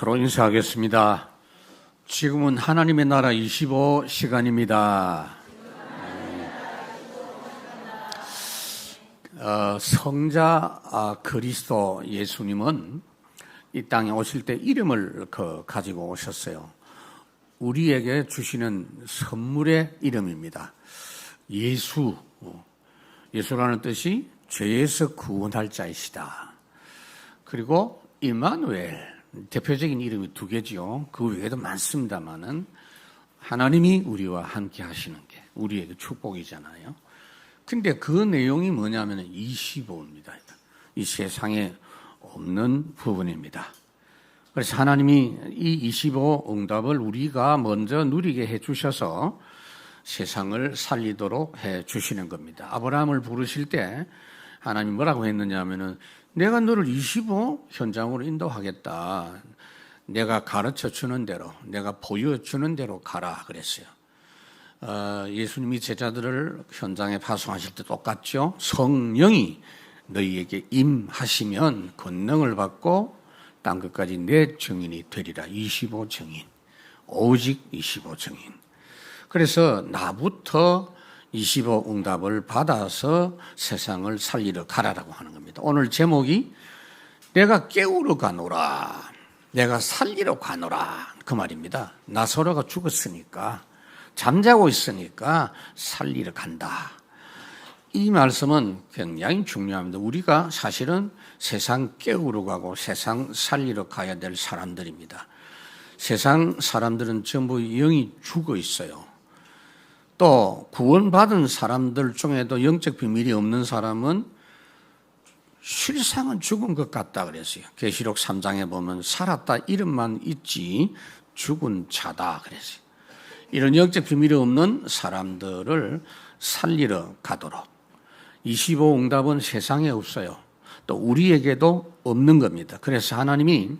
서로 인사하겠습니다. 지금은 하나님의 나라 25시간입니다. 성자 그리스도 예수님은 이 땅에 오실 때 이름을 가지고 오셨어요. 우리에게 주시는 선물의 이름입니다. 예수라는 뜻이 죄에서 구원할 자이시다. 그리고 임마누엘, 대표적인 이름이 두 개지요. 그 외에도 많습니다만은 하나님이 우리와 함께 하시는 게 우리에게 축복이잖아요. 근데 그 내용이 뭐냐면 25입니다. 이 세상에 없는 부분입니다. 그래서 하나님이 이 25 응답을 우리가 먼저 누리게 해 주셔서 세상을 살리도록 해 주시는 겁니다. 아브라함을 부르실 때 하나님 뭐라고 했느냐 하면은 내가 너를 25 현장으로 인도하겠다. 내가 가르쳐 주는 대로, 내가 보여주는 대로 가라 그랬어요. 예수님이 제자들을 현장에 파송하실 때 똑같죠. 성령이 너희에게 임하시면 권능을 받고 땅 끝까지 내 증인이 되리라. 25 증인, 오직 25 증인. 그래서 나부터 25 응답을 받아서 세상을 살리러 가라라고 하는 겁니다. 오늘 제목이 내가 깨우러 가노라, 내가 살리러 가노라 그 말입니다. 나사로가 죽었으니까, 잠자고 있으니까 살리러 간다. 이 말씀은 굉장히 중요합니다. 우리가 사실은 세상 깨우러 가고 세상 살리러 가야 될 사람들입니다. 세상 사람들은 전부 영이 죽어 있어요. 또 구원받은 사람들 중에도 영적 비밀이 없는 사람은 실상은 죽은 것 같다 그랬어요. 계시록 3장에 보면 살았다 이름만 있지 죽은 자다 그랬어요. 이런 영적 비밀이 없는 사람들을 살리러 가도록 25 응답은 세상에 없어요. 또 우리에게도 없는 겁니다. 그래서 하나님이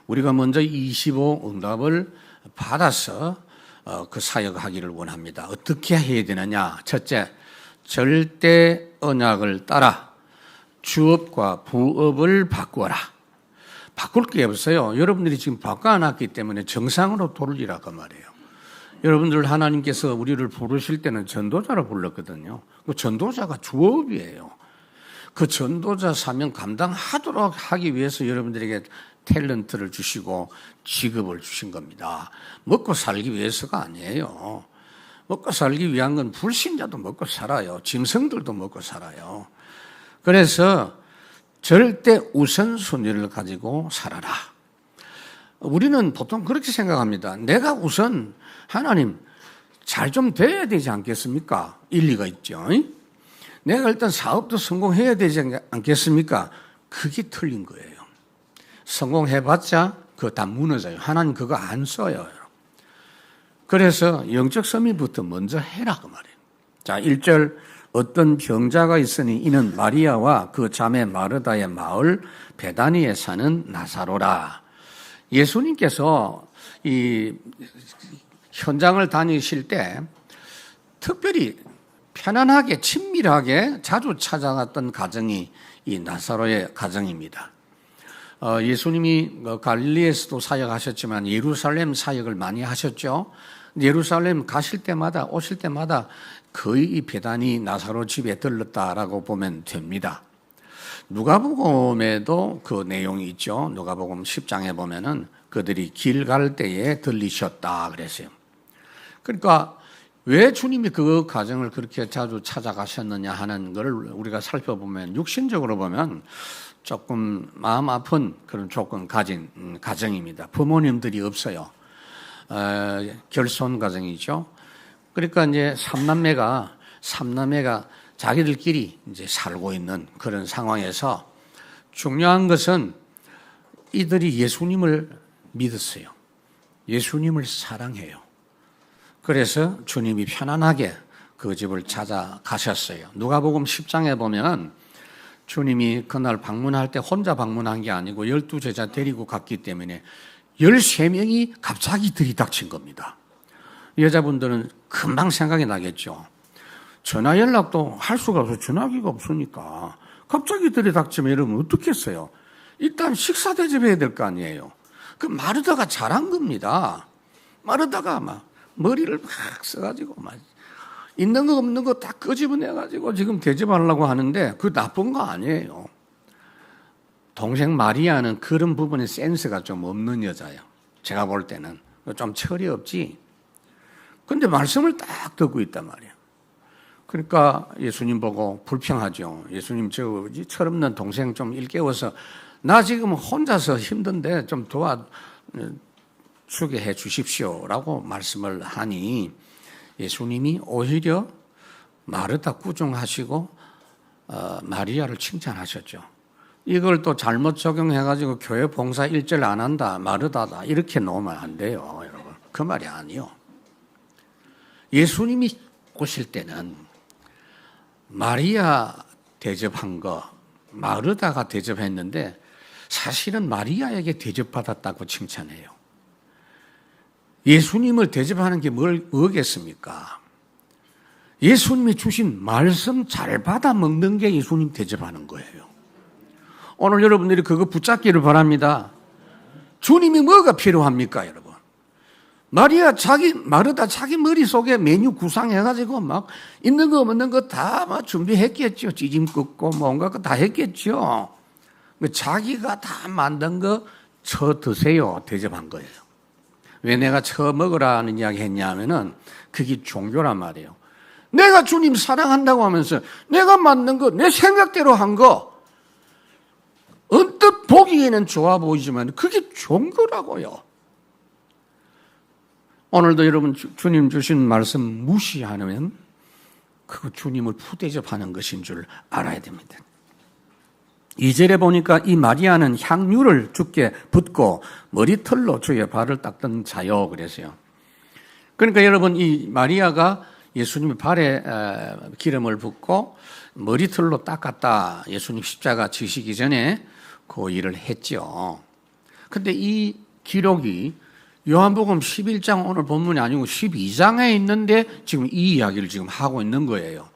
우리가 먼저 25 응답을 받아서 그 사역하기를 원합니다. 어떻게 해야 되느냐? 첫째, 절대 언약을 따라 주업과 부업을 바꾸어라. 바꿀 게 없어요. 여러분들이 지금 바꿔놨기 때문에 정상으로 돌리라고 말이에요. 여러분들 하나님께서 우리를 부르실 때는 전도자로 불렀거든요. 그 전도자가 주업이에요. 그 전도자 사명 감당하도록 하기 위해서 여러분들에게 탤런트를 주시고 직업을 주신 겁니다. 먹고 살기 위해서가 아니에요. 먹고 살기 위한 건 불신자도 먹고 살아요. 짐승들도 먹고 살아요. 그래서 절대 우선순위를 가지고 살아라. 우리는 보통 그렇게 생각합니다. 내가 우선 하나님 잘 좀 돼야 되지 않겠습니까? 일리가 있죠. 내가 일단 사업도 성공해야 되지 않겠습니까? 그게 틀린 거예요. 성공해봤자 그거 다 무너져요. 하나님 그거 안 써요. 그래서 영적 서밋부터 먼저 해라 그 말이에요. 자, 1절 어떤 병자가 있으니 이는 마리아와 그 자매 마르다의 마을 베다니에 사는 나사로라. 예수님께서 이 현장을 다니실 때 특별히 편안하게 친밀하게 자주 찾아갔던 가정이 이 나사로의 가정입니다. 예수님이 갈릴리에서도 사역하셨지만 예루살렘 사역을 많이 하셨죠. 예루살렘 가실 때마다 오실 때마다 거의 이 베다니 나사로 집에 들렀다라고 보면 됩니다. 누가복음에도 그 내용이 있죠. 누가복음 10장에 보면은 그들이 길 갈 때에 들리셨다 그랬어요. 그러니까 왜 주님이 그 가정을 그렇게 자주 찾아가셨느냐 하는 걸 우리가 살펴보면 육신적으로 보면 조금 마음 아픈 그런 조건 가진 가정입니다. 부모님들이 없어요. 결손 가정이죠. 그러니까 이제 삼남매가 자기들끼리 이제 살고 있는 그런 상황에서 중요한 것은 이들이 예수님을 믿었어요. 예수님을 사랑해요. 그래서 주님이 편안하게 그 집을 찾아가셨어요. 누가복음 10장에 보면 주님이 그날 방문할 때 혼자 방문한 게 아니고 12제자 데리고 갔기 때문에 13명이 갑자기 들이닥친 겁니다. 여자분들은 금방 생각이 나겠죠. 전화 연락도 할 수가 없어요. 전화기가 없으니까. 갑자기 들이닥치면 여러분 어떻겠어요? 일단 식사 대접해야 될 거 아니에요. 그 마르다가 잘한 겁니다. 마르다가 막 머리를 막 써가지고 막 있는 거 없는 거 다 끄집어내가지고 지금 대접하려고 하는데 그 나쁜 거 아니에요. 동생 마리아는 그런 부분에 센스가 좀 없는 여자예요. 제가 볼 때는 좀 철이 없지. 근데 말씀을 딱 듣고 있단 말이에요. 그러니까 예수님 보고 불평하죠. 예수님 저 철없는 동생 좀 일깨워서 나 지금 혼자서 힘든데 좀 도와주게 해 주십시오라고 말씀을 하니 예수님이 오히려 마르다 꾸중하시고 마리아를 칭찬하셨죠. 이걸 또 잘못 적용해가지고 교회 봉사 일절 안 한다, 마르다다 이렇게 놓으면 안 돼요, 여러분. 그 말이 아니요. 예수님이 오실 때는 마리아 대접한 거 마르다가 대접했는데 사실은 마리아에게 대접받았다고 칭찬해요. 예수님을 대접하는 게 뭐겠습니까? 예수님이 주신 말씀 잘 받아 먹는 게 예수님 대접하는 거예요. 오늘 여러분들이 그거 붙잡기를 바랍니다. 주님이 뭐가 필요합니까, 여러분? 마르다 자기 머릿속에 메뉴 구상해가지고 막 있는 거 없는 거 다 막 준비했겠죠. 찌짐 긋고 뭔가 다 했겠죠. 자기가 다 만든 거 쳐 드세요. 대접한 거예요. 왜 내가 쳐 먹으라는 이야기 했냐면은 그게 종교란 말이에요. 내가 주님 사랑한다고 하면서 내가 만든 거, 내 생각대로 한 거, 언뜻 보기에는 좋아 보이지만 그게 종교라고요. 오늘도 여러분 주님 주신 말씀 무시하면 그거 주님을 푸대접하는 것인 줄 알아야 됩니다. 2절에 보니까 이 마리아는 향유를 주께 붓고 머리털로 주의 발을 닦던 자요 그랬어요. 그러니까 여러분 이 마리아가 예수님의 발에 기름을 붓고 머리털로 닦았다. 예수님 십자가 지시기 전에 그 일을 했죠. 그런데 이 기록이 요한복음 11장 오늘 본문이 아니고 12장에 있는데 지금 이 이야기를 지금 하고 있는 거예요.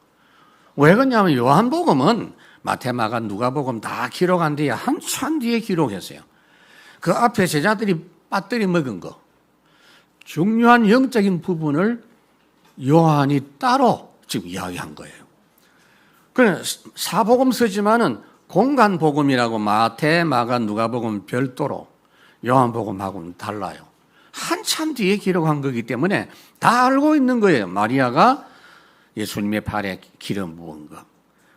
왜 그러냐면 요한복음은 마태, 마가, 누가복음 다 기록한 뒤에 한참 뒤에 기록했어요. 그 앞에 제자들이 빠뜨리 먹은 거, 중요한 영적인 부분을 요한이 따로 지금 이야기한 거예요. 그래 사복음 쓰지만은 공간 복음이라고 마태, 마가, 누가복음 별도로 요한복음하고는 달라요. 한참 뒤에 기록한 거기 때문에 다 알고 있는 거예요. 마리아가 예수님의 발에 기름 부은 거.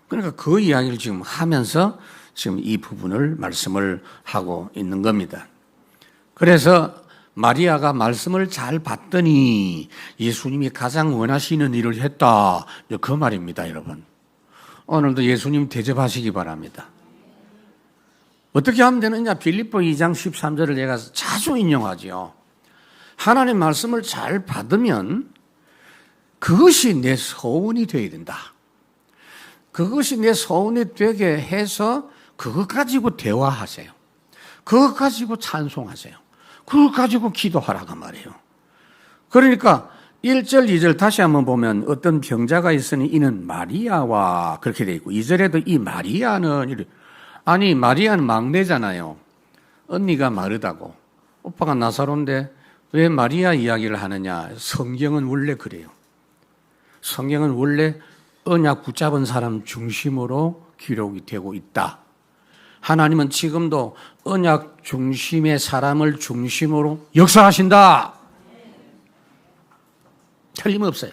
그러니까 그 이야기를 지금 하면서 지금 이 부분을 말씀을 하고 있는 겁니다. 그래서 마리아가 말씀을 잘 받더니 예수님이 가장 원하시는 일을 했다. 그 말입니다, 여러분. 오늘도 예수님 대접하시기 바랍니다. 어떻게 하면 되느냐? 빌립보 2장 13절을 제가 자주 인용하죠. 하나님 말씀을 잘 받으면 그것이 내 소원이 되어야 된다. 그것이 내 소원이 되게 해서 그것 가지고 대화하세요. 그것 가지고 찬송하세요. 그것 가지고 기도하라고 말이에요. 그러니까 1절, 2절 다시 한번 보면 어떤 병자가 있으니 이는 마리아와 그렇게 되어 있고 2절에도 이 마리아는 아니 마리아는 막내잖아요. 언니가 마르다고 오빠가 나사로인데 왜 마리아 이야기를 하느냐. 성경은 원래 그래요. 성경은 원래 언약 붙잡은 사람 중심으로 기록이 되고 있다. 하나님은 지금도 언약 중심의 사람을 중심으로 역사하신다. 틀림없어요.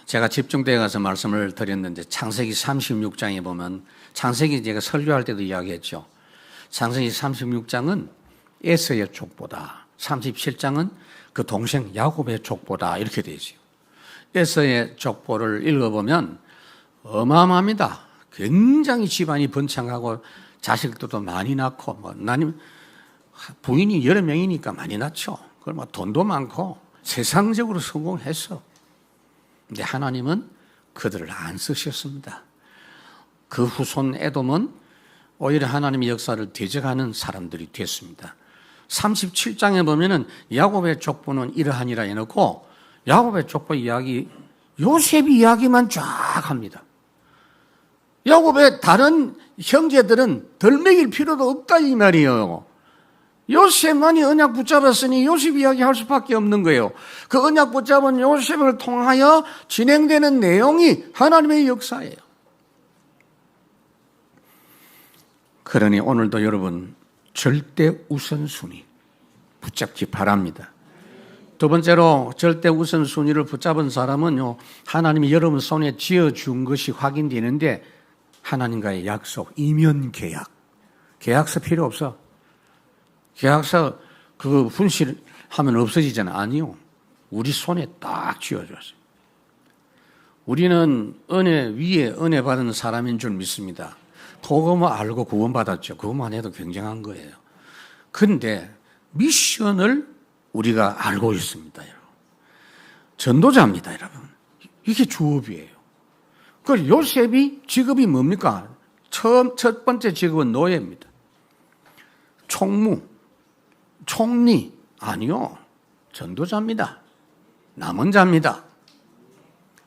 제가 집중되어 가서 말씀을 드렸는데 창세기 36장에 보면 창세기 제가 설교할 때도 이야기했죠. 창세기 36장은 에서의 족보다 37장은 그 동생 야곱의 족보다 이렇게 되어 있어요. 에서의 족보를 읽어보면 어마어마합니다. 굉장히 집안이 번창하고 자식들도 많이 낳고 부인이 여러 명이니까 많이 낳죠. 그리고 돈도 많고 세상적으로 성공했어. 근데 하나님은 그들을 안 쓰셨습니다. 그 후손 에돔은 오히려 하나님의 역사를 대적하는 사람들이 됐습니다. 37장에 보면은 야곱의 족보는 이러하니라 해놓고 야곱의 족보 이야기, 요셉 이야기만 쫙 합니다. 야곱의 다른 형제들은 덜 먹일 필요도 없다 이 말이에요. 요셉만이 언약 붙잡았으니 요셉 이야기 할 수밖에 없는 거예요. 그 언약 붙잡은 요셉을 통하여 진행되는 내용이 하나님의 역사예요. 그러니 오늘도 여러분 절대 우선순위 붙잡기 바랍니다. 두 번째로 절대 우선순위를 붙잡은 사람은요, 하나님이 여러분 손에 쥐어준 것이 확인되는데 하나님과의 약속, 이면 계약. 계약서 필요 없어. 계약서 그거 분실하면 없어지잖아. 아니요. 우리 손에 딱 쥐어줬어요. 우리는 은혜 위에 은혜 받은 사람인 줄 믿습니다. 복음을 알고 구원받았죠. 그것만 해도 굉장한 거예요. 그런데 미션을 우리가 알고 있습니다, 여러분. 전도자입니다, 여러분. 이게 주업이에요. 그 요셉이 직업이 뭡니까? 첫 번째 직업은 노예입니다. 총무, 총리, 아니요. 전도자입니다. 남은자입니다.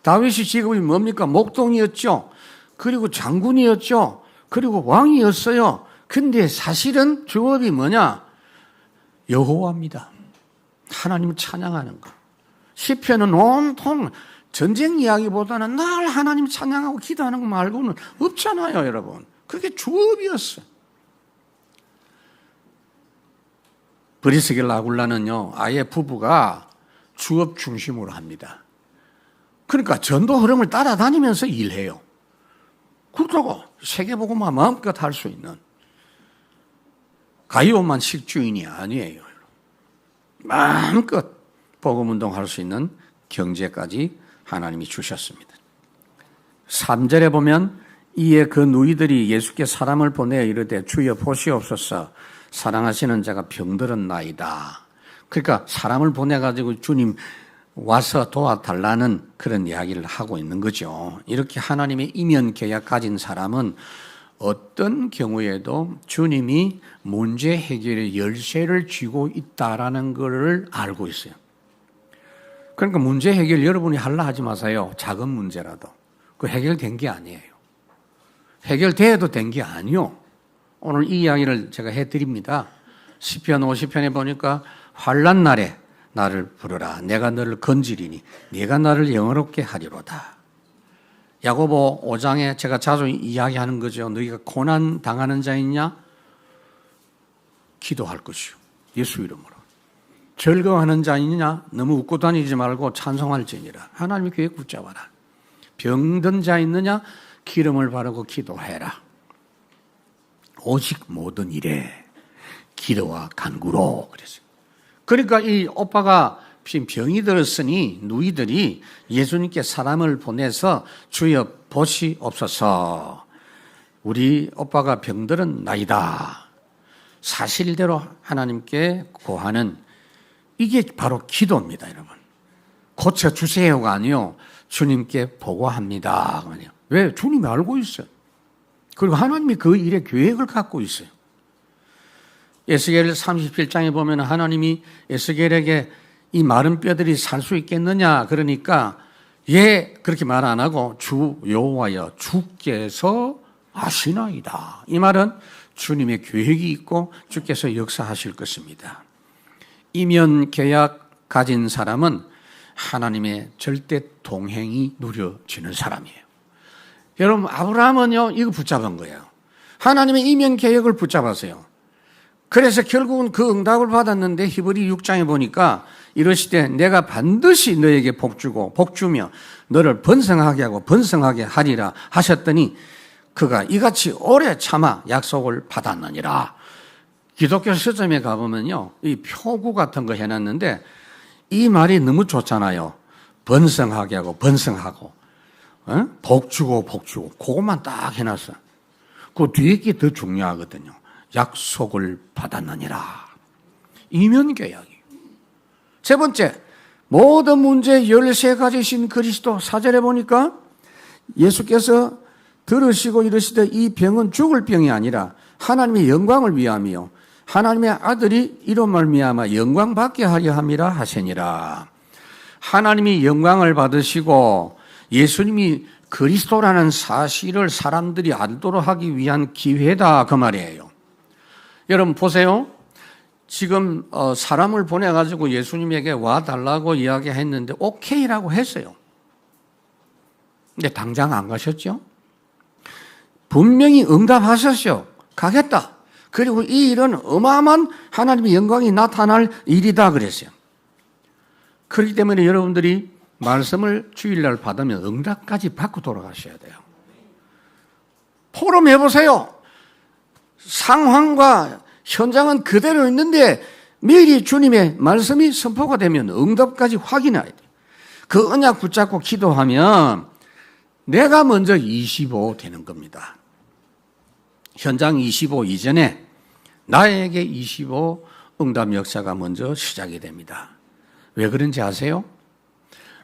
다윗이 직업이 뭡니까? 목동이었죠. 그리고 장군이었죠. 그리고 왕이었어요. 근데 사실은 주업이 뭐냐? 여호와입니다. 하나님을 찬양하는 거. 시편은 온통 전쟁 이야기보다는 늘 하나님 찬양하고 기도하는 거 말고는 없잖아요, 여러분. 그게 주업이었어요. 브리스길 아굴라는요, 아예 부부가 주업 중심으로 합니다. 그러니까 전도 흐름을 따라다니면서 일해요. 그렇다고 세계복음화 마음껏 할 수 있는 가이오만 식주인이 아니에요. 마음껏 복음운동 할 수 있는 경제까지 하나님이 주셨습니다. 3절에 보면 이에 그 누이들이 예수께 사람을 보내어 이르되 주여 보시옵소서 사랑하시는 자가 병들었나이다. 그러니까 사람을 보내가지고 주님 와서 도와달라는 그런 이야기를 하고 있는 거죠. 이렇게 하나님의 이면 계약 가진 사람은 어떤 경우에도 주님이 문제 해결의 열쇠를 쥐고 있다라는 것을 알고 있어요. 그러니까 문제 해결 여러분이 하려 하지 마세요. 작은 문제라도. 그 해결된 게 아니에요. 해결돼도 된 게 아니요. 오늘 이 이야기를 제가 해드립니다. 시편 50편에 보니까 환난 날에 나를 부르라. 내가 너를 건지리니 네가 나를 영화롭게 하리로다. 야고보 5장에 제가 자주 이야기하는 거죠. 너희가 고난 당하는 자있냐? 기도할 것이요. 예수 이름으로. 즐거워하는 자있냐? 너무 웃고 다니지 말고 찬송할지니라. 하나님의 계획 붙잡아라. 병든 자 있느냐? 기름을 바르고 기도해라. 오직 모든 일에 기도와 간구로 그랬어요. 그러니까 이 오빠가 지금 병이 들었으니 누이들이 예수님께 사람을 보내서 주여 보시옵소서. 우리 오빠가 병들은 나이다. 사실대로 하나님께 구하는 이게 바로 기도입니다, 여러분. 고쳐주세요가 아니요. 주님께 보고합니다. 왜? 주님이 알고 있어요. 그리고 하나님이 그 일의 계획을 갖고 있어요. 에스겔 37장에 보면 하나님이 에스겔에게 이 마른 뼈들이 살 수 있겠느냐 그러니까 예 그렇게 말 안 하고 주 여호와여 주께서 아시나이다. 이 말은 주님의 계획이 있고 주께서 역사하실 것입니다. 이면 계약 가진 사람은 하나님의 절대 동행이 누려지는 사람이에요. 여러분 아브라함은요 이거 붙잡은 거예요. 하나님의 이면 계획을 붙잡았어요. 그래서 결국은 그 응답을 받았는데 히브리 6장에 보니까 이러시되 내가 반드시 너에게 복주고 복주며 너를 번성하게 하고 번성하게 하리라 하셨더니 그가 이같이 오래 참아 약속을 받았느니라. 기독교 서점에 가보면요 이 표구 같은 거 해놨는데 이 말이 너무 좋잖아요. 번성하게 하고 번성하고 복주고 복주고 그것만 딱 해놨어. 그 뒤에 게 더 중요하거든요. 약속을 받았느니라. 이면계약이. 세 번째, 모든 문제 13가지신 그리스도. 4절에 보니까 예수께서 들으시고 이르시되 이 병은 죽을 병이 아니라 하나님의 영광을 위함이요 하나님의 아들이 이로 말미암아 영광 받게 하려 함이라 하시니라. 하나님이 영광을 받으시고 예수님이 그리스도라는 사실을 사람들이 알도록 하기 위한 기회다 그 말이에요. 여러분 보세요. 지금 사람을 보내가지고 예수님에게 와달라고 이야기했는데 오케이라고 했어요. 근데 당장 안 가셨죠? 분명히 응답하셨죠. 가겠다. 그리고 이 일은 어마어마한 하나님의 영광이 나타날 일이다 그랬어요. 그렇기 때문에 여러분들이 말씀을 주일날 받으면 응답까지 받고 돌아가셔야 돼요. 포럼 해보세요. 상황과 현장은 그대로 있는데 미리 주님의 말씀이 선포가 되면 응답까지 확인해야 돼요. 그 언약 붙잡고 기도하면 내가 먼저 25 되는 겁니다. 현장 25 이전에 나에게 25 응답 역사가 먼저 시작이 됩니다. 왜 그런지 아세요?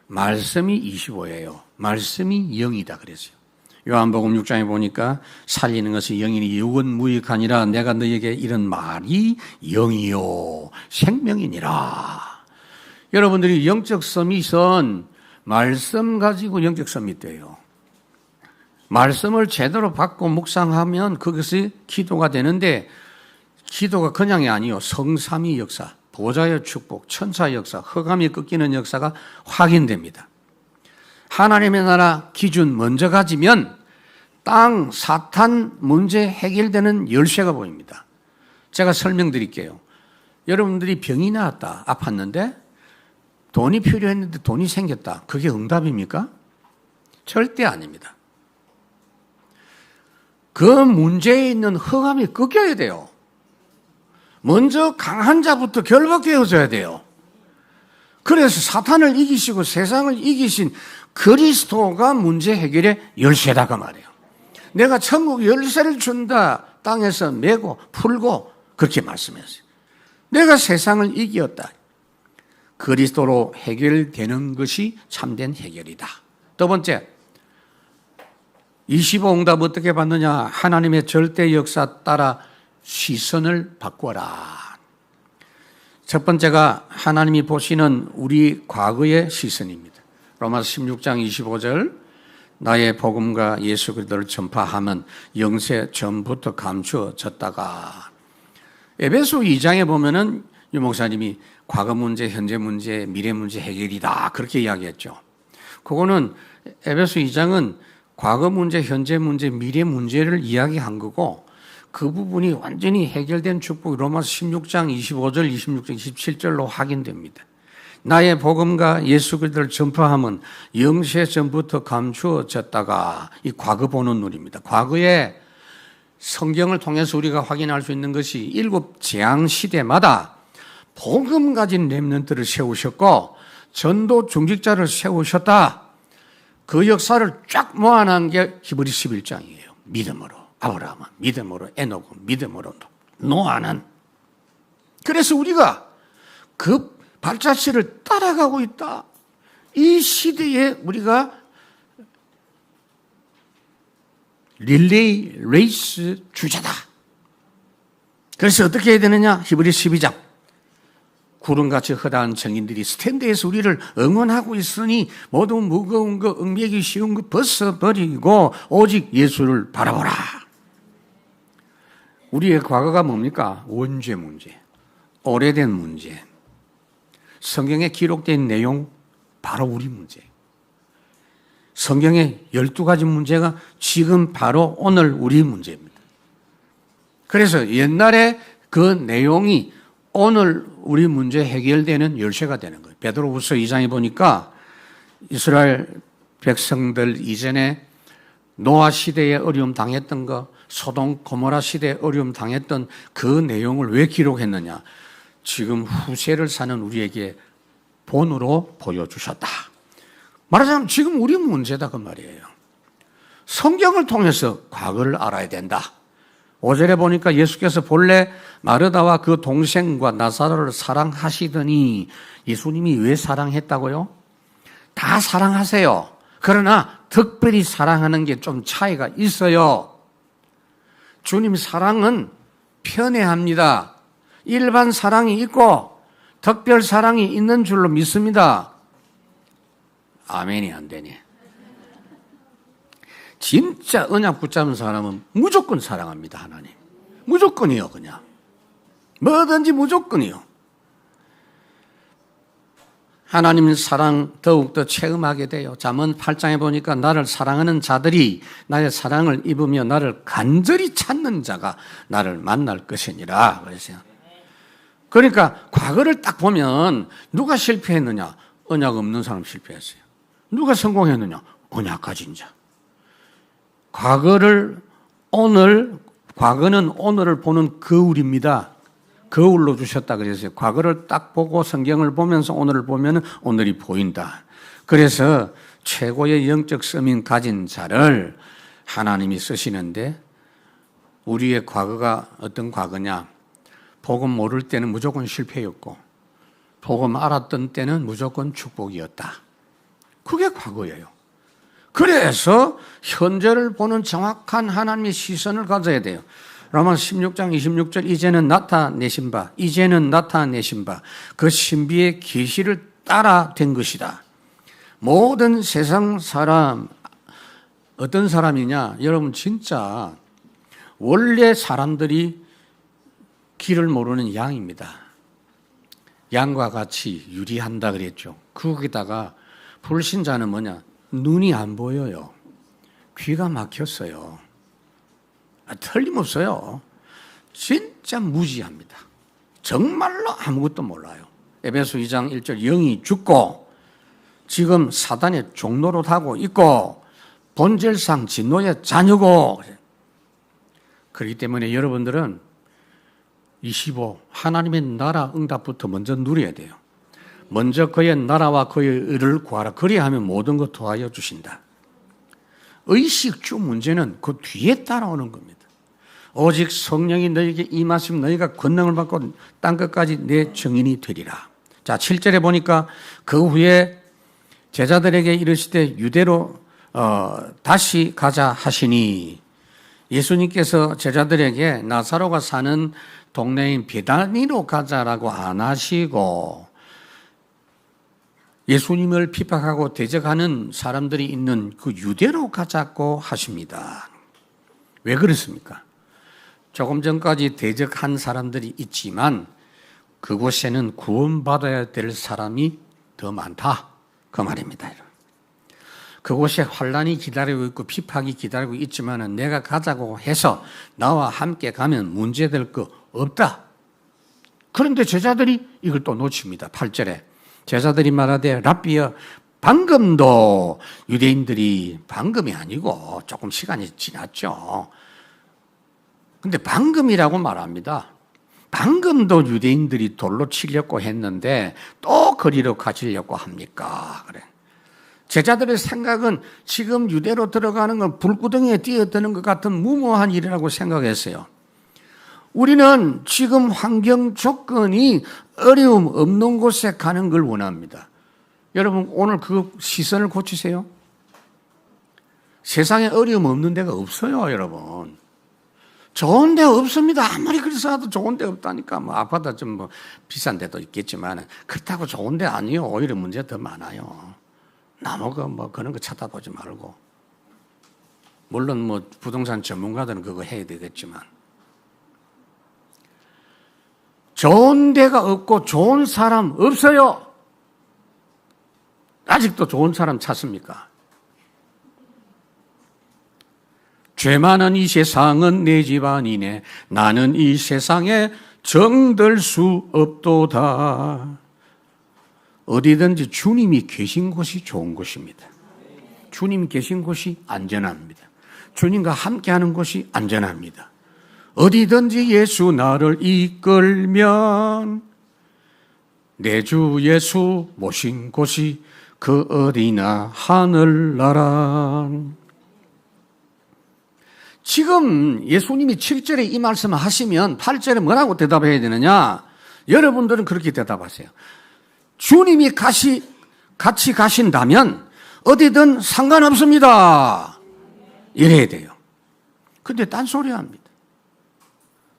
말씀이 25예요. 말씀이 0이다 그랬어요. 요한복음 6장에 보니까 살리는 것이 영이니 유언무익하니라 내가 너에게 이런 말이 영이요 생명이니라. 여러분들이 영적 서밋은 말씀 가지고 영적 서밋 돼요. 말씀을 제대로 받고 묵상하면 그것이 기도가 되는데 기도가 그냥이 아니요. 성삼위 역사, 보좌의 축복, 천사의 역사, 흑암이 꺾이는 역사가 확인됩니다. 하나님의 나라 기준 먼저 가지면 땅, 사탄 문제 해결되는 열쇠가 보입니다. 제가 설명드릴게요. 여러분들이 병이 나왔다, 아팠는데 돈이 필요했는데 돈이 생겼다. 그게 응답입니까? 절대 아닙니다. 그 문제에 있는 흑암이 꺾여야 돼요. 먼저 강한 자부터 결박되어져야 돼요. 그래서 사탄을 이기시고 세상을 이기신 그리스도가 문제 해결의 열쇠다 그 말이에요. 내가 천국 열쇠를 준다. 땅에서 메고 풀고 그렇게 말씀했어요. 내가 세상을 이겼다. 그리스도로 해결되는 것이 참된 해결이다. 두 번째, 25 응답 어떻게 받느냐? 하나님의 절대 역사 따라 시선을 바꿔라. 첫 번째가 하나님이 보시는 우리 과거의 시선입니다. 로마서 16장 25절 나의 복음과 예수 그리스도를 전파하면 영세 전부터 감추어졌다가 에베소 2장에 보면은 유 목사님이 과거 문제, 현재 문제, 미래 문제 해결이다 그렇게 이야기했죠. 그거는 에베소 2장은 과거 문제, 현재 문제, 미래 문제를 이야기한 거고 그 부분이 완전히 해결된 축복이 로마서 16장 25절, 26장 27절로 확인됩니다. 나의 복음과 예수 그리스도를 전파하면 영세 전부터 감추어졌다가 이 과거 보는 눈입니다. 과거에 성경을 통해서 우리가 확인할 수 있는 것이 일곱 재앙 시대마다 복음 가진 렘넌트를 세우셨고 전도 중직자를 세우셨다. 그 역사를 쫙 모아놓은 게 히브리 11장이에요. 믿음으로 아브라함은, 믿음으로 에녹은, 믿음으로 노아는. 그래서 우리가 그 발자취를 따라가고 있다. 이 시대에 우리가 릴레이 레이스 주자다. 그래서 어떻게 해야 되느냐? 히브리 12장. 구름같이 허다한 정인들이 스탠드에서 우리를 응원하고 있으니 모두 무거운 거, 얽매기 쉬운 거 벗어버리고 오직 예수를 바라보라. 우리의 과거가 뭡니까? 원죄 문제, 오래된 문제. 성경에 기록된 내용 바로 우리 문제. 성경의 12가지 문제가 지금 바로 오늘 우리 문제입니다. 그래서 옛날에 그 내용이 오늘 우리 문제 해결되는 열쇠가 되는 거예요. 베드로후서 2장에 보니까 이스라엘 백성들 이전에 노아 시대에 어려움 당했던 거, 소돔 고모라 시대에 어려움 당했던 그 내용을 왜 기록했느냐? 지금 후세를 사는 우리에게 본으로 보여주셨다. 말하자면 지금 우리 문제다 그 말이에요. 성경을 통해서 과거를 알아야 된다. 5절에 보니까 예수께서 본래 마르다와 그 동생과 나사로를 사랑하시더니 예수님이 왜 사랑했다고요? 다 사랑하세요. 그러나 특별히 사랑하는 게 좀 차이가 있어요. 주님 사랑은 편애합니다. 일반 사랑이 있고 특별 사랑이 있는 줄로 믿습니다. 아멘이 안 되네. 진짜 언약 붙잡은 사람은 무조건 사랑합니다. 하나님. 무조건이요 그냥. 뭐든지 무조건이요. 하나님 사랑 더욱더 체험하게 돼요. 잠언 8장에 보니까 나를 사랑하는 자들이 나의 사랑을 입으며 나를 간절히 찾는 자가 나를 만날 것이니라 그랬어요. 그러니까 과거를 딱 보면 누가 실패했느냐? 언약 없는 사람 실패했어요. 누가 성공했느냐? 언약 가진 자. 과거는 오늘을 보는 거울입니다. 거울로 주셨다 그랬어요. 과거를 딱 보고 성경을 보면서 오늘을 보면 오늘이 보인다. 그래서 최고의 영적 서민 가진 자를 하나님이 쓰시는데 우리의 과거가 어떤 과거냐? 복음 모를 때는 무조건 실패였고 복음 알았던 때는 무조건 축복이었다. 그게 과거예요. 그래서 현재를 보는 정확한 하나님의 시선을 가져야 돼요. 로마 16장 26절 이제는 나타내신 바 그 신비의 계시를 따라 된 것이다. 모든 세상 사람 어떤 사람이냐? 여러분 진짜 원래 사람들이 길을 모르는 양입니다. 양과 같이 유리한다 그랬죠. 거기다가 불신자는 뭐냐? 눈이 안 보여요. 귀가 막혔어요. 틀림없어요. 진짜 무지합니다. 정말로 아무것도 몰라요. 에베소 2장 1절 영이 죽고 지금 사단의 종노로 하고 있고 본질상 진노의 자녀고 그렇기 때문에 여러분들은 25 하나님의 나라 응답부터 먼저 누려야 돼요. 먼저 그의 나라와 그의 의를 구하라. 그리하면 모든 것 도와여 주신다. 의식주 문제는 그 뒤에 따라오는 겁니다. 오직 성령이 너에게 임하시면 너희가 권능을 받고 땅끝까지 내 증인이 되리라. 자, 7절에 보니까 그 후에 제자들에게 이르시되 유대로 다시 가자 하시니 예수님께서 제자들에게 나사로가 사는 동네인 베다니로 가자라고 안 하시고 예수님을 핍박하고 대적하는 사람들이 있는 그 유대로 가자고 하십니다. 왜 그렇습니까? 조금 전까지 대적한 사람들이 있지만 그곳에는 구원받아야 될 사람이 더 많다. 그 말입니다. 그곳에 환란이 기다리고 있고 핍박이 기다리고 있지만 내가 가자고 해서 나와 함께 가면 문제될 거 없다. 그런데 제자들이 이걸 또 놓칩니다. 8절에 제자들이 말하되 랍비여 방금도 유대인들이 방금이 아니고 조금 시간이 지났죠. 근데 방금이라고 말합니다. 방금도 유대인들이 돌로 치려고 했는데 또 거리로 가시려고 합니까? 그래. 제자들의 생각은 지금 유대로 들어가는 건 불구덩이에 뛰어드는 것 같은 무모한 일이라고 생각했어요. 우리는 지금 환경 조건이 어려움 없는 곳에 가는 걸 원합니다. 여러분 오늘 그 시선을 고치세요. 세상에 어려움 없는 데가 없어요, 여러분. 좋은 데 없습니다. 아무리 그래서 하도 좋은 데 없다니까. 뭐 아파트 좀 뭐 비싼 데도 있겠지만 그렇다고 좋은 데 아니요. 오히려 문제가 더 많아요. 나무가 뭐 그런 거 쳐다보지 말고. 물론 뭐 부동산 전문가들은 그거 해야 되겠지만. 좋은 데가 없고 좋은 사람 없어요. 아직도 좋은 사람 찾습니까? 죄 많은 이 세상은 내 집안이네. 나는 이 세상에 정들 수 없도다. 어디든지 주님이 계신 곳이 좋은 곳입니다. 주님이 계신 곳이 안전합니다. 주님과 함께하는 곳이 안전합니다. 어디든지 예수 나를 이끌면 내 주 예수 모신 곳이 그 어디나 하늘나라. 지금 예수님이 7절에 이 말씀을 하시면 8절에 뭐라고 대답해야 되느냐? 여러분들은 그렇게 대답하세요. 주님이 같이 가신다면 어디든 상관없습니다. 이래야 돼요. 근데 딴소리 합니다.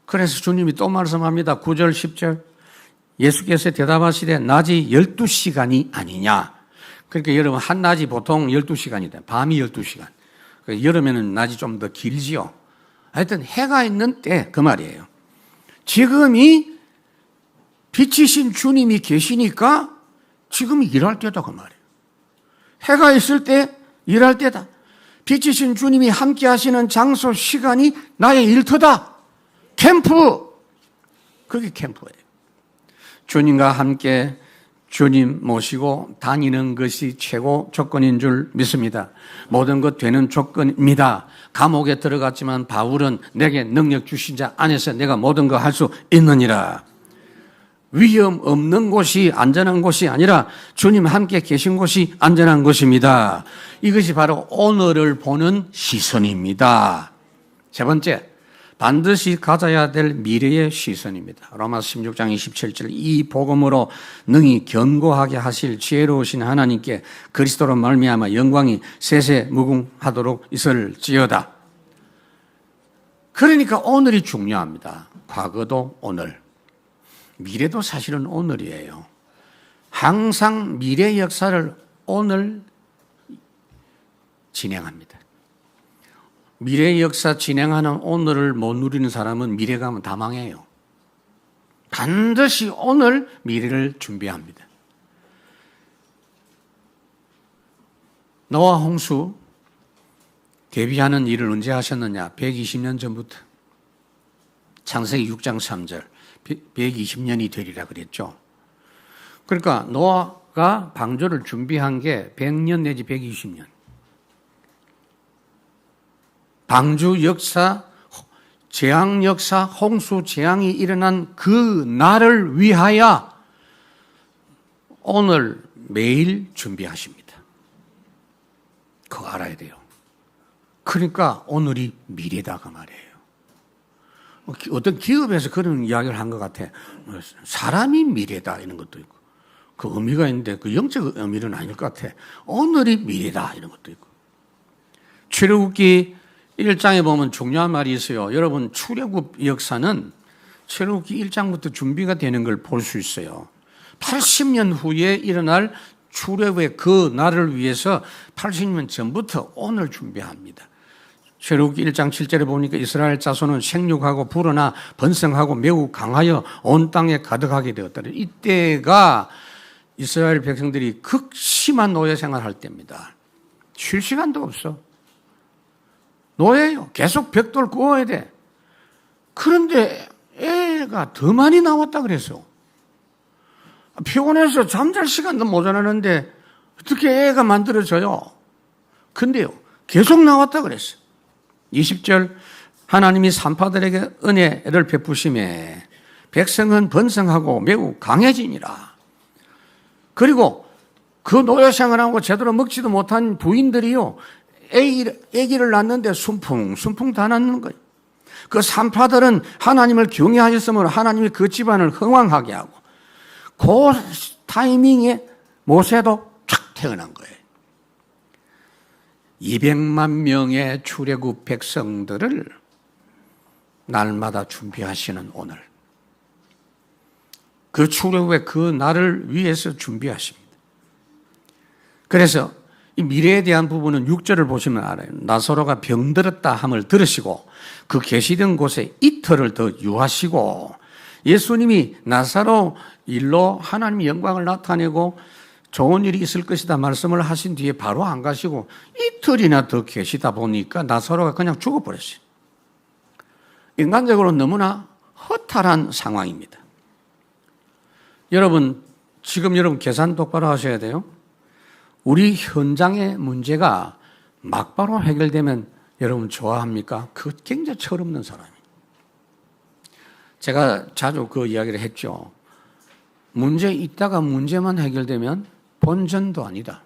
그래서 주님이 또 말씀합니다. 9절 10절 예수께서 대답하시되 낮이 12시간이 아니냐. 그러니까 여러분 한낮이 보통 12시간이다. 밤이 12시간. 여름에는 낮이 좀 더 길지요. 하여튼 해가 있는 때 그 말이에요. 지금이 빛이신 주님이 계시니까 지금 일할 때다 그 말이에요. 해가 있을 때 일할 때다. 빛이신 주님이 함께 하시는 장소, 시간이 나의 일터다. 캠프. 그게 캠프예요. 주님과 함께 주님 모시고 다니는 것이 최고 조건인 줄 믿습니다. 모든 것 되는 조건입니다. 감옥에 들어갔지만 바울은 내게 능력 주신 자 안에서 내가 모든 거 할 수 있느니라. 위험 없는 곳이 안전한 곳이 아니라 주님 함께 계신 곳이 안전한 곳입니다. 이것이 바로 오늘을 보는 시선입니다. 세 번째, 반드시 가져야 될 미래의 시선입니다. 로마서 16장 27절, 이 복음으로 능히 견고하게 하실 지혜로우신 하나님께 그리스도로 말미암아 영광이 세세무궁하도록 있을지어다. 그러니까 오늘이 중요합니다. 과거도 오늘, 미래도 사실은 오늘이에요. 항상 미래 역사를 오늘 진행합니다. 미래 역사 진행하는 오늘을 못 누리는 사람은 미래 가면 다 망해요. 반드시 오늘 미래를 준비합니다. 노아 홍수 대비하는 일을 언제 하셨느냐? 120년 전부터. 창세기 6장 3절. 120년이 되리라 그랬죠. 그러니까 노아가 방주를 준비한 게 100년 내지 120년. 방주 역사, 재앙 역사, 홍수 재앙이 일어난 그 날을 위하여 오늘 매일 준비하십니다. 그거 알아야 돼요. 그러니까 오늘이 미래다가 말이에요. 어떤 기업에서 그런 이야기를 한 것 같아. 사람이 미래다 이런 것도 있고 그 의미가 있는데 그 영적 의미는 아닐 것 같아. 오늘이 미래다 이런 것도 있고. 출애굽기 1장에 보면 중요한 말이 있어요. 여러분, 출애굽 역사는 출애굽기 1장부터 준비가 되는 걸 볼 수 있어요. 80년 후에 일어날 출애굽의 그 날을 위해서 80년 전부터 오늘 준비합니다. 출애굽기 1장 7절에 보니까 이스라엘 자손은 생육하고 불어나 번성하고 매우 강하여 온 땅에 가득하게 되었다. 이때가 이스라엘 백성들이 극심한 노예 생활할 때입니다. 쉴 시간도 없어. 노예예요. 계속 벽돌 구워야 돼. 그런데 애가 더 많이 나왔다 그랬어. 피곤해서 잠잘 시간도 모자라는데 어떻게 애가 만들어져요? 근데요, 계속 나왔다 그랬어. 20절, 하나님이 산파들에게 은혜를 베푸심에 백성은 번성하고 매우 강해지니라. 그리고 그 노예 생활하고 제대로 먹지도 못한 부인들이요, 아기를 낳는데 순풍 다 낳는 거예요. 그 산파들은 하나님을 경외하였으므로 하나님이 그 집안을 흥왕하게 하고 그 타이밍에 모세도 촥 태어난 거예요. 200만 명의 출애굽 백성들을 날마다 준비하시는 오늘. 그 출애굽의 그 날을 위해서 준비하십니다. 그래서 이 미래에 대한 부분은 6절을 보시면 알아요. 나사로가 병들었다 함을 들으시고 그 계시던 곳에 이틀을 더 유하시고 예수님이 나사로 일로 하나님의 영광을 나타내고 좋은 일이 있을 것이다 말씀을 하신 뒤에 바로 안 가시고 이틀이나 더 계시다 보니까 나사로가 그냥 죽어버렸어요. 인간적으로 너무나 허탈한 상황입니다. 여러분, 지금 여러분 계산 똑바로 하셔야 돼요. 우리 현장의 문제가 막바로 해결되면 여러분 좋아합니까? 그거 굉장히 철없는 사람이에요. 제가 자주 그 이야기를 했죠. 문제 있다가 문제만 해결되면 본전도 아니다.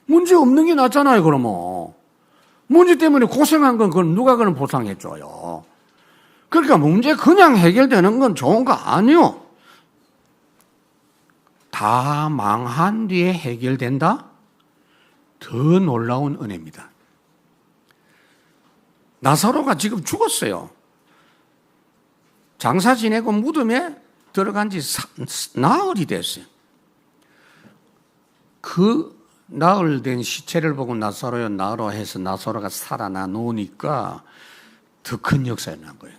문제 없는 게 낫잖아요, 그러면. 문제 때문에 고생한 건 그건 누가 그럼 보상해줘요. 그러니까 문제 그냥 해결되는 건 좋은 거 아니요. 다 망한 뒤에 해결된다? 더 놀라운 은혜입니다. 나사로가 지금 죽었어요. 장사 지내고 무덤에 들어간 지 나흘이 됐어요. 그 나흘 된 시체를 보고 나사로요 나으로 해서 나사로가 살아나 놓으니까 더 큰 역사가 난 거예요.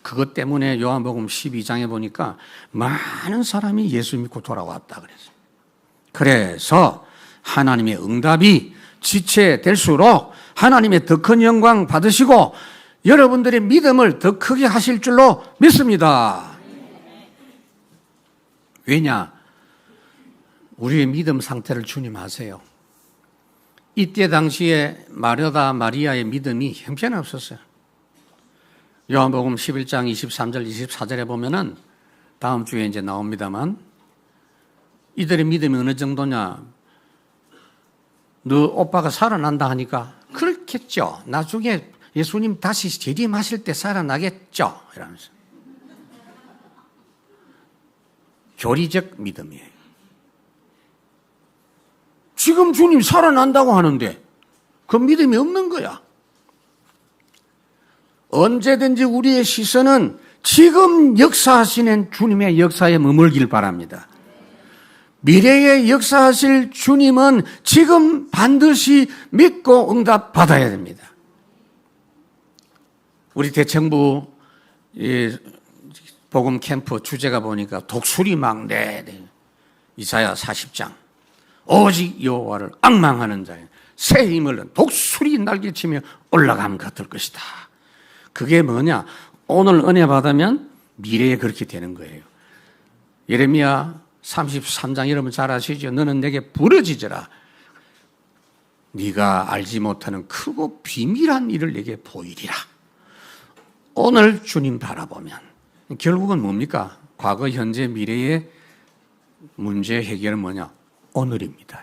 그것 때문에 요한복음 12장에 보니까 많은 사람이 예수 믿고 돌아왔다 그랬어요. 그래서 하나님의 응답이 지체될수록 하나님의 더 큰 영광 받으시고 여러분들의 믿음을 더 크게 하실 줄로 믿습니다. 왜냐? 우리의 믿음 상태를 주님 아세요. 이때 당시에 마르다 마리아의 믿음이 형편없었어요. 요한복음 11장 23절 24절에 보면은 다음 주에 이제 나옵니다만 이들의 믿음이 어느 정도냐? 너 오빠가 살아난다 하니까 그렇겠죠. 나중에 예수님 다시 재림하실 때 살아나겠죠. 이러면서 교리적 믿음이에요. 지금 주님 살아난다고 하는데 그 믿음이 없는 거야. 언제든지 우리의 시선은 지금 역사하시는 주님의 역사에 머물길 바랍니다. 미래에 역사하실 주님은 지금 반드시 믿고 응답받아야 됩니다. 우리 대청부 복음 캠프 주제가 보니까 독수리 막내 이사야 40장 오직 여호와를 앙망하는 자의 새 힘을 독수리 날개치며 올라감 같을 것이다. 그게 뭐냐? 오늘 은혜 받으면 미래에 그렇게 되는 거예요. 예레미야 33장 여러분 잘 아시죠? 너는 내게 부르짖으라. 네가 알지 못하는 크고 비밀한 일을 내게 보이리라. 오늘 주님 바라보면 결국은 뭡니까? 과거, 현재, 미래의 문제 해결은 뭐냐? 오늘입니다.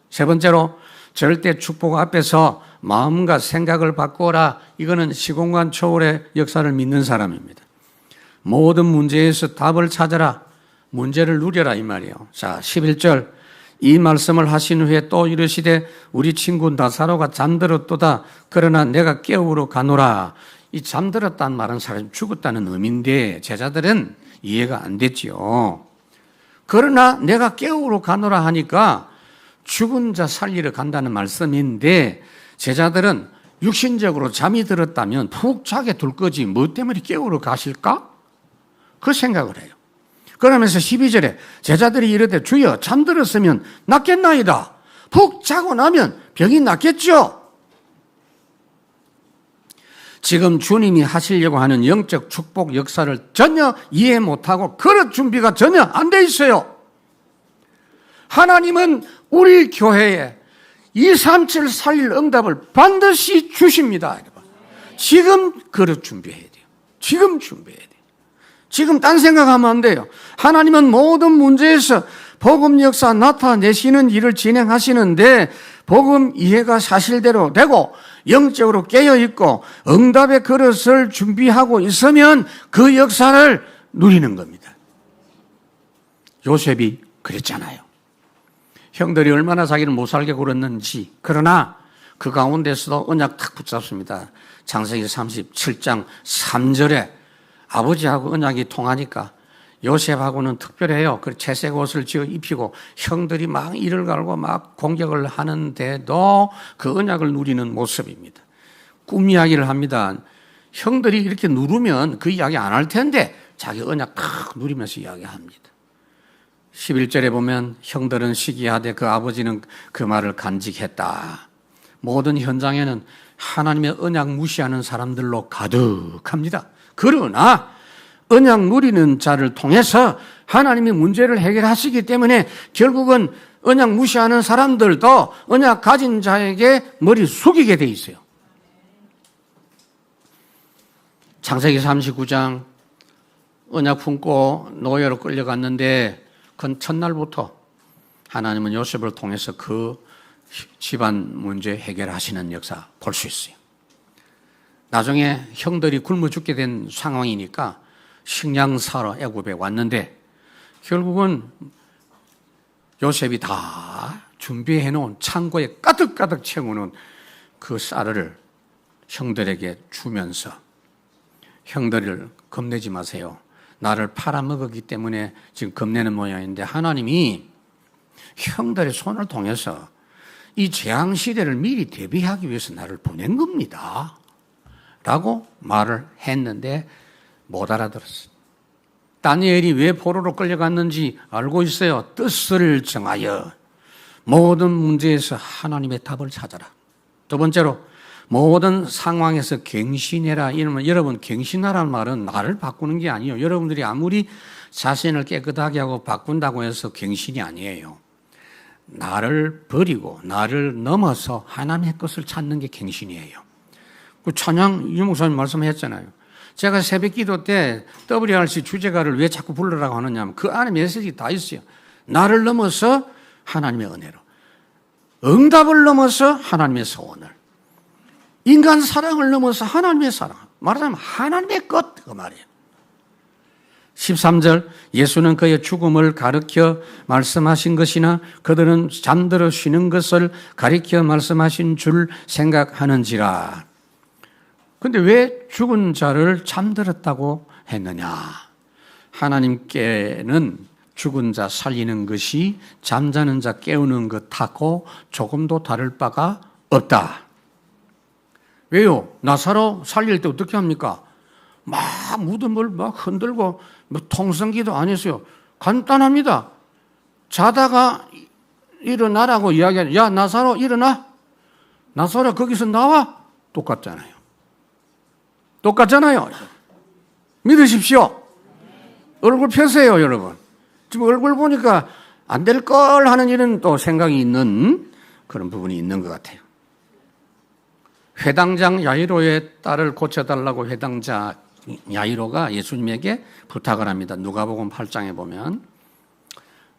세 번째로 절대 축복 앞에서 마음과 생각을 바꾸어라. 이거는 시공간 초월의 역사를 믿는 사람입니다. 모든 문제에서 답을 찾아라. 문제를 누려라 이 말이에요. 자, 11절 이 말씀을 하신 후에 또 이르시되 우리 친구 나사로가 잠들었도다. 그러나 내가 깨우러 가노라. 이 잠들었다는 말은 사람 죽었다는 의미인데 제자들은 이해가 안 됐지요. 그러나 내가 깨우러 가노라 하니까 죽은 자 살리러 간다는 말씀인데 제자들은 육신적으로 잠이 들었다면 푹 자게 둘 거지 뭐 때문에 깨우러 가실까? 그 생각을 해요. 그러면서 12절에 제자들이 이르되 주여 잠들었으면 낫겠나이다. 푹 자고 나면 병이 낫겠죠. 지금 주님이 하시려고 하는 영적 축복 역사를 전혀 이해 못하고 그럴 준비가 전혀 안 돼 있어요. 하나님은 우리 교회에 237 살릴 응답을 반드시 주십니다. 지금 그릇 준비해야 돼요. 지금 준비해야 돼요. 지금 딴 생각하면 안 돼요. 하나님은 모든 문제에서 복음 역사 나타내시는 일을 진행하시는데 복음 이해가 사실대로 되고 영적으로 깨어있고 응답의 그릇을 준비하고 있으면 그 역사를 누리는 겁니다. 요셉이 그랬잖아요. 형들이 얼마나 자기를 못 살게 굴었는지. 그러나 그 가운데서도 언약 탁 붙잡습니다. 창세기 37장 3절에 아버지하고 언약이 통하니까 요셉하고는 특별해요. 그 채색 옷을 지어 입히고 형들이 막 이를 갈고 막 공격을 하는데도 그 언약을 누리는 모습입니다. 꿈 이야기를 합니다. 형들이 이렇게 누르면 그 이야기 안 할 텐데 자기 언약 탁 누리면서 이야기합니다. 11절에 보면 형들은 시기하되 그 아버지는 그 말을 간직했다. 모든 현장에는 하나님의 언약 무시하는 사람들로 가득합니다. 그러나 언약 누리는 자를 통해서 하나님이 문제를 해결하시기 때문에 결국은 언약 무시하는 사람들도 언약 가진 자에게 머리 숙이게 돼 있어요. 창세기 39장 언약 품고 노예로 끌려갔는데 그 첫날부터 하나님은 요셉을 통해서 그 집안 문제 해결하시는 역사 볼 수 있어요. 나중에 형들이 굶어 죽게 된 상황이니까 식량 사러 애굽에 왔는데 결국은 요셉이 다 준비해 놓은 창고에 가득가득 채워놓은 그 쌀을 형들에게 주면서 형들을 겁내지 마세요. 나를 팔아먹었기 때문에 지금 겁내는 모양인데 하나님이 형들의 손을 통해서 이 재앙 시대를 미리 대비하기 위해서 나를 보낸 겁니다. 라고 말을 했는데 못 알아들었어요. 다니엘이 왜 포로로 끌려갔는지 알고 있어요. 뜻을 정하여 모든 문제에서 하나님의 답을 찾아라. 두 번째로 모든 상황에서 갱신해라. 이러면 여러분, 갱신하라는 말은 나를 바꾸는 게 아니에요. 여러분들이 아무리 자신을 깨끗하게 하고 바꾼다고 해서 갱신이 아니에요. 나를 버리고 나를 넘어서 하나님의 것을 찾는 게 갱신이에요. 그 찬양 유 목사님 말씀했잖아요. 제가 새벽 기도 때 WRC 주제가를 왜 자꾸 부르라고 하느냐면 그 안에 메시지 다 있어요. 나를 넘어서 하나님의 은혜로, 응답을 넘어서 하나님의 소원을, 인간 사랑을 넘어서 하나님의 사랑, 말하자면 하나님의 것, 그 말이에요. 13절, 예수는 그의 죽음을 가르쳐 말씀하신 것이나 그들은 잠들어 쉬는 것을 가리켜 말씀하신 줄 생각하는지라. 근데 왜 죽은 자를 잠들었다고 했느냐? 하나님께는 죽은 자 살리는 것이 잠자는 자 깨우는 것하고 조금도 다를 바가 없다. 왜요? 나사로 살릴 때 어떻게 합니까? 막 무덤을 막 흔들고 뭐 통성기도 안 했어요. 간단합니다. 자다가 일어나라고 이야기하는, 야 나사로 일어나. 나사로 거기서 나와. 똑같잖아요. 믿으십시오. 얼굴 펴세요, 여러분. 지금 얼굴 보니까 안 될 걸 하는 이런 또 생각이 있는 그런 부분이 있는 것 같아요. 회당장 야이로의 딸을 고쳐달라고 회당자 야이로가 예수님에게 부탁을 합니다. 누가복음 8장에 보면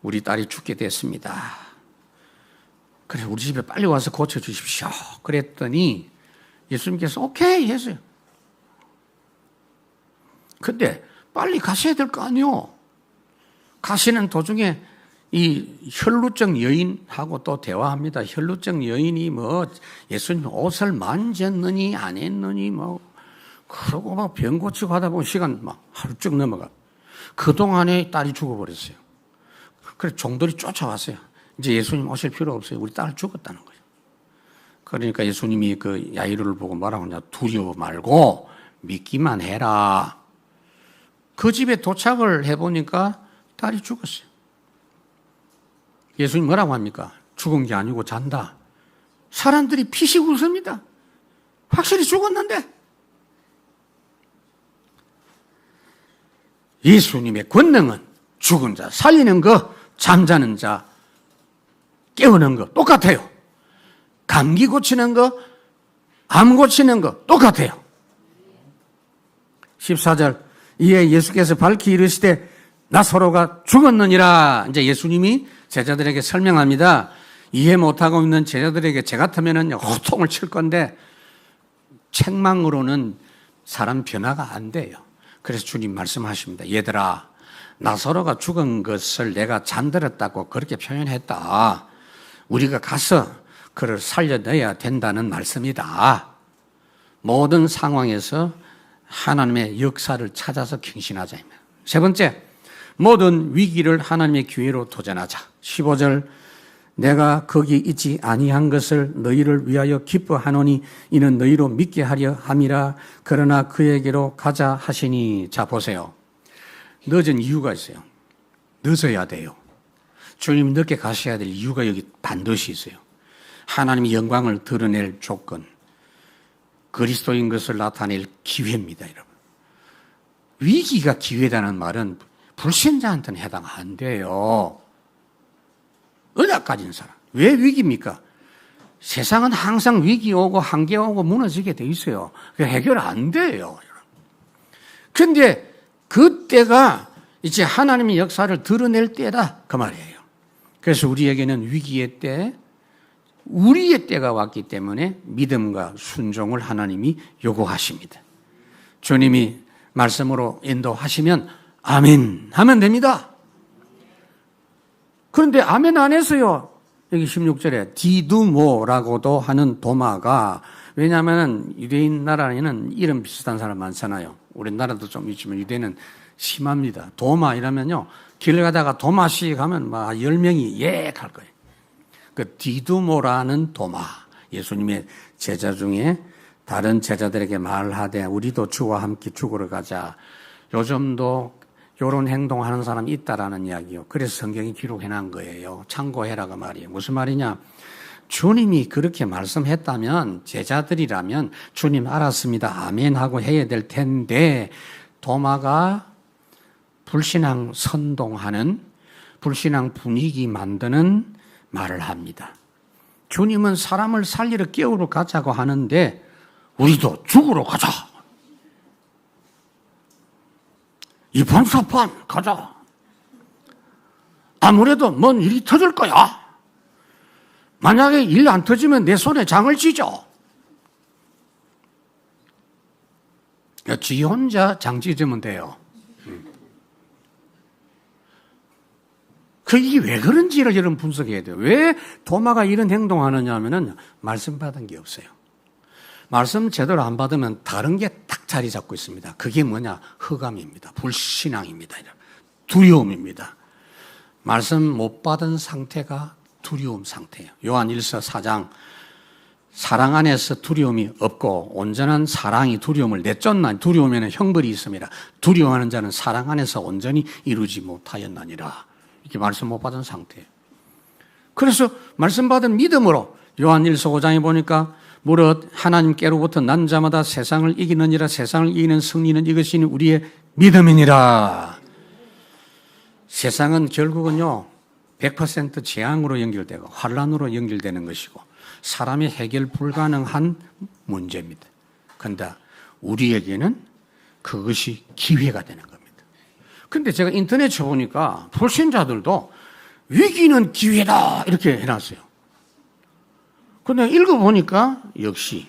우리 딸이 죽게 됐습니다. 그래 우리 집에 빨리 와서 고쳐주십시오. 그랬더니 예수님께서 오케이 했어요. 근데 빨리 가셔야 될 거 아니요. 가시는 도중에 이 혈루증 여인하고 또 대화합니다. 혈루증 여인이 뭐 예수님 옷을 만졌느니 안 했느니 뭐 그러고 막 병 고치고 하다 보면 시간 막 하루쭉 넘어가. 그동안에 딸이 죽어버렸어요. 그래서 종들이 쫓아왔어요. 이제 예수님 오실 필요 없어요. 우리 딸 죽었다는 거예요. 그러니까 예수님이 그 야이로를 보고 뭐라고 하냐. 두려워 말고 믿기만 해라. 그 집에 도착을 해보니까 딸이 죽었어요. 예수님 뭐라고 합니까? 죽은 게 아니고 잔다. 사람들이 피식 웃습니다. 확실히 죽었는데. 예수님의 권능은 죽은 자 살리는 거, 잠자는 자 깨우는 거 똑같아요. 감기 고치는 거, 암 고치는 거 똑같아요. 14절, 이에 예수께서 밝히 이르시되 나사로가 죽었느니라. 이제 예수님이 제자들에게 설명합니다. 이해 못하고 있는 제자들에게 제 같으면 호통을 칠 건데 책망으로는 사람 변화가 안 돼요. 그래서 주님 말씀하십니다. 얘들아, 나사로가 죽은 것을 내가 잠들었다고 그렇게 표현했다. 우리가 가서 그를 살려내야 된다는 말씀이다. 모든 상황에서 하나님의 역사를 찾아서 갱신하자. 세 번째, 모든 위기를 하나님의 기회로 도전하자. 15절, 내가 거기 있지 아니한 것을 너희를 위하여 기뻐하노니 이는 너희로 믿게 하려 함이라. 그러나 그에게로 가자 하시니. 자 보세요. 늦은 이유가 있어요. 늦어야 돼요. 주님 늦게 가셔야 될 이유가 여기 반드시 있어요. 하나님의 영광을 드러낼 조건, 그리스도인 것을 나타낼 기회입니다, 여러분. 위기가 기회다는 말은 불신자한테는 해당 안 돼요. 은혜 가진 사람. 왜 위기입니까? 세상은 항상 위기 오고 한계 오고 무너지게 돼 있어요. 해결 안 돼요. 그런데 그때가 이제 하나님의 역사를 드러낼 때다 그 말이에요. 그래서 우리에게는 위기의 때, 우리의 때가 왔기 때문에 믿음과 순종을 하나님이 요구하십니다. 주님이 말씀으로 인도하시면 아멘 하면 됩니다. 그런데 아멘 안 했어요. 여기 16절에 디두모라고도 하는 도마가, 왜냐하면 유대인 나라에는 이름 비슷한 사람 많잖아요. 우리나라도 좀 있지만 유대는 심합니다. 도마 이러면요, 길 가다가 도마씨 가면 막 10명이 예 갈 거예요. 그 디두모라는 도마, 예수님의 제자 중에 다른 제자들에게 말하되 우리도 주와 함께 죽으러 가자. 요즘도 이런 행동하는 사람이 있다라는 이야기요. 그래서 성경이 기록해 놓은 거예요. 참고해라 그 말이에요. 무슨 말이냐? 주님이 그렇게 말씀했다면 제자들이라면 주님 알았습니다. 아멘 하고 해야 될 텐데 도마가 불신앙 선동하는 불신앙 분위기 만드는 말을 합니다. 주님은 사람을 살리러 깨우러 가자고 하는데 우리도 죽으러 가자. 이판사판 가자. 아무래도 뭔 일이 터질 거야. 만약에 일 안 터지면 내 손에 장을 쥐죠. 지 혼자 장 찢으면 돼요. 이게 왜 그런지를 여러분 분석해야 돼요. 왜 도마가 이런 행동하느냐 하면은 말씀 받은 게 없어요. 말씀 제대로 안 받으면 다른 게 딱 자리 잡고 있습니다. 그게 뭐냐? 흑암입니다. 불신앙입니다. 두려움입니다. 말씀 못 받은 상태가 두려움 상태예요. 요한 1서 4장 사랑 안에서 두려움이 없고 온전한 사랑이 두려움을 내쫓나니 두려움에는 형벌이 있습니다. 두려워하는 자는 사랑 안에서 온전히 이루지 못하였나니라. 이렇게 말씀 못 받은 상태예요. 그래서 말씀 받은 믿음으로 요한 1서 5장에 보니까 무릇 하나님께로부터 난 자마다 세상을 이기느니라. 세상을 이기는 승리는 이것이 우리의 믿음이니라. 세상은 결국은요 100% 재앙으로 연결되고 환란으로 연결되는 것이고 사람이 해결 불가능한 문제입니다. 그런데 우리에게는 그것이 기회가 되는 겁니다. 그런데 제가 인터넷 쳐보니까 불신자들도 위기는 기회다 이렇게 해놨어요. 근데 읽어보니까 역시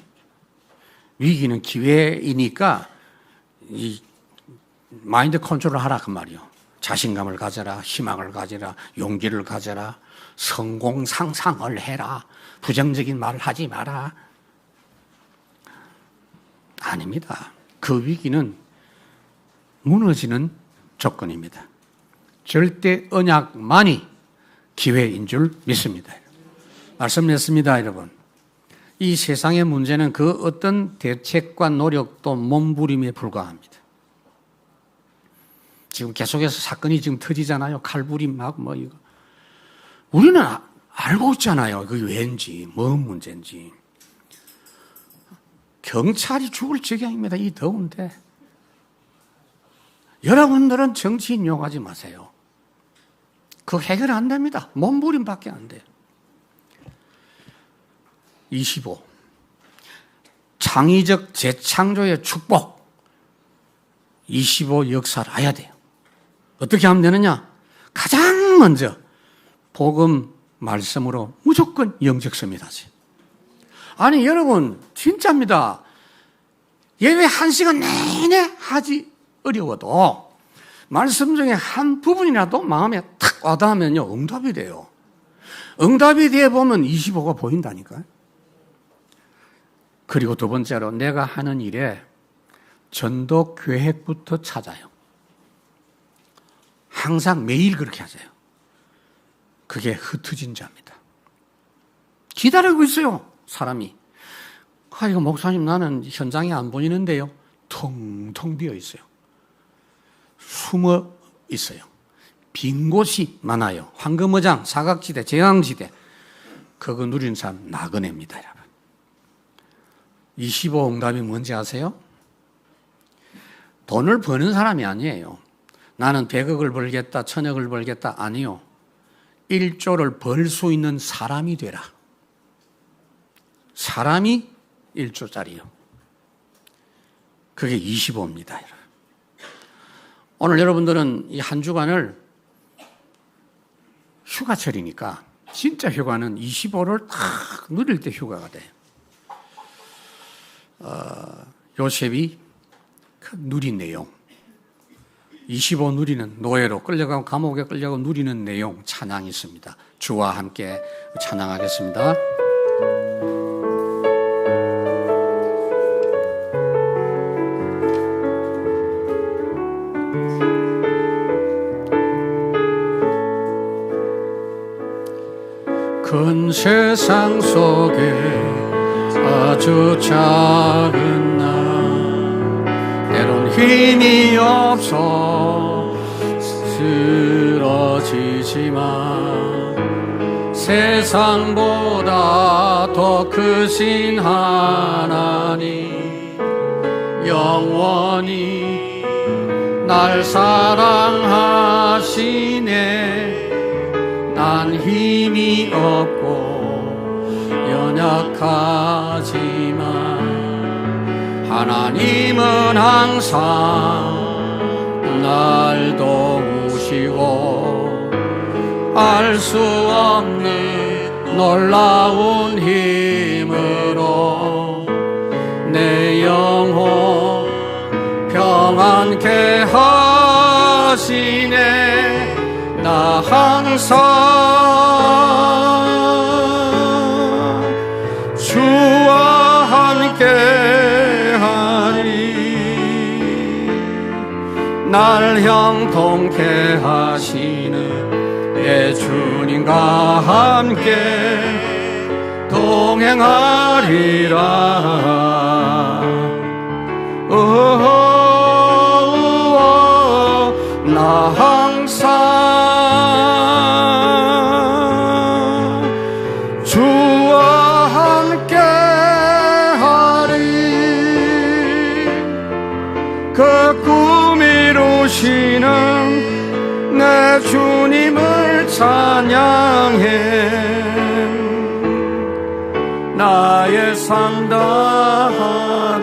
위기는 기회이니까 이 마인드 컨트롤을 하라 그 말이요. 자신감을 가져라, 희망을 가져라, 용기를 가져라, 성공 상상을 해라, 부정적인 말을 하지 마라. 아닙니다. 그 위기는 무너지는 조건입니다. 절대 언약만이 기회인 줄 믿습니다. 말씀드렸습니다, 여러분. 이 세상의 문제는 그 어떤 대책과 노력도 몸부림에 불과합니다. 지금 계속해서 사건이 지금 터지잖아요. 칼부림 막 뭐 이거. 우리는 알고 있잖아요. 그게 왠지, 뭔 문제인지. 경찰이 죽을 지경입니다. 이 더운데. 여러분들은 정치인 욕하지 마세요. 그거 해결 안 됩니다. 몸부림밖에 안 돼요. 25. 창의적 재창조의 축복. 25 역사를 알아야 돼요. 어떻게 하면 되느냐? 가장 먼저 복음 말씀으로 무조건 영적 서밋하지. 아니 여러분 진짜입니다. 예배 1시간 내내 하지 어려워도 말씀 중에 한 부분이라도 마음에 탁 와닿으면요 응답이 돼요. 응답이 되어 보면 25가 보인다니까요. 그리고 두 번째로 내가 하는 일에 전도 계획부터 찾아요. 항상 매일 그렇게 하세요. 그게 흩어진 자입니다. 기다리고 있어요, 사람이. 이거 목사님 나는 현장에 안 보이는데요. 텅텅 비어 있어요. 숨어 있어요. 빈 곳이 많아요. 황금어장, 사각지대, 재앙지대. 그거 누린 사람 나그네입니다, 여러분. 25 응답이 뭔지 아세요? 돈을 버는 사람이 아니에요. 나는 100억을 벌겠다, 1000억을 벌겠다. 아니요. 1조를 벌 수 있는 사람이 되라. 사람이 1조짜리요. 그게 25입니다. 여러분. 오늘 여러분들은 이 한 주간을 휴가철이니까 진짜 휴가는 25를 딱 누릴 때 휴가가 돼요. 요셉이 그 누린 내용, 25 누리는 노예로 끌려가고 감옥에 끌려가고 누리는 내용 찬양이 있습니다. 주와 함께 찬양하겠습니다. 큰 세상 속에 아주 작은 나 때론 힘이 없어 쓰러지지만 세상보다 더 크신 하나님 영원히 날 사랑하시네. 난 힘이 없고 연약하지만 하나님은 항상 날 도우시고 알 수 없는 놀라운 힘으로 내 영혼 평안케 하시네. 나 항상 주와 함께 하리. 날 형통케 하시는 내 주님과 함께 동행하리라. 나 항상 주와 함께 하리. 그 꿈 이루시는 내 주님을 찬양해. 나의 삶 다하리.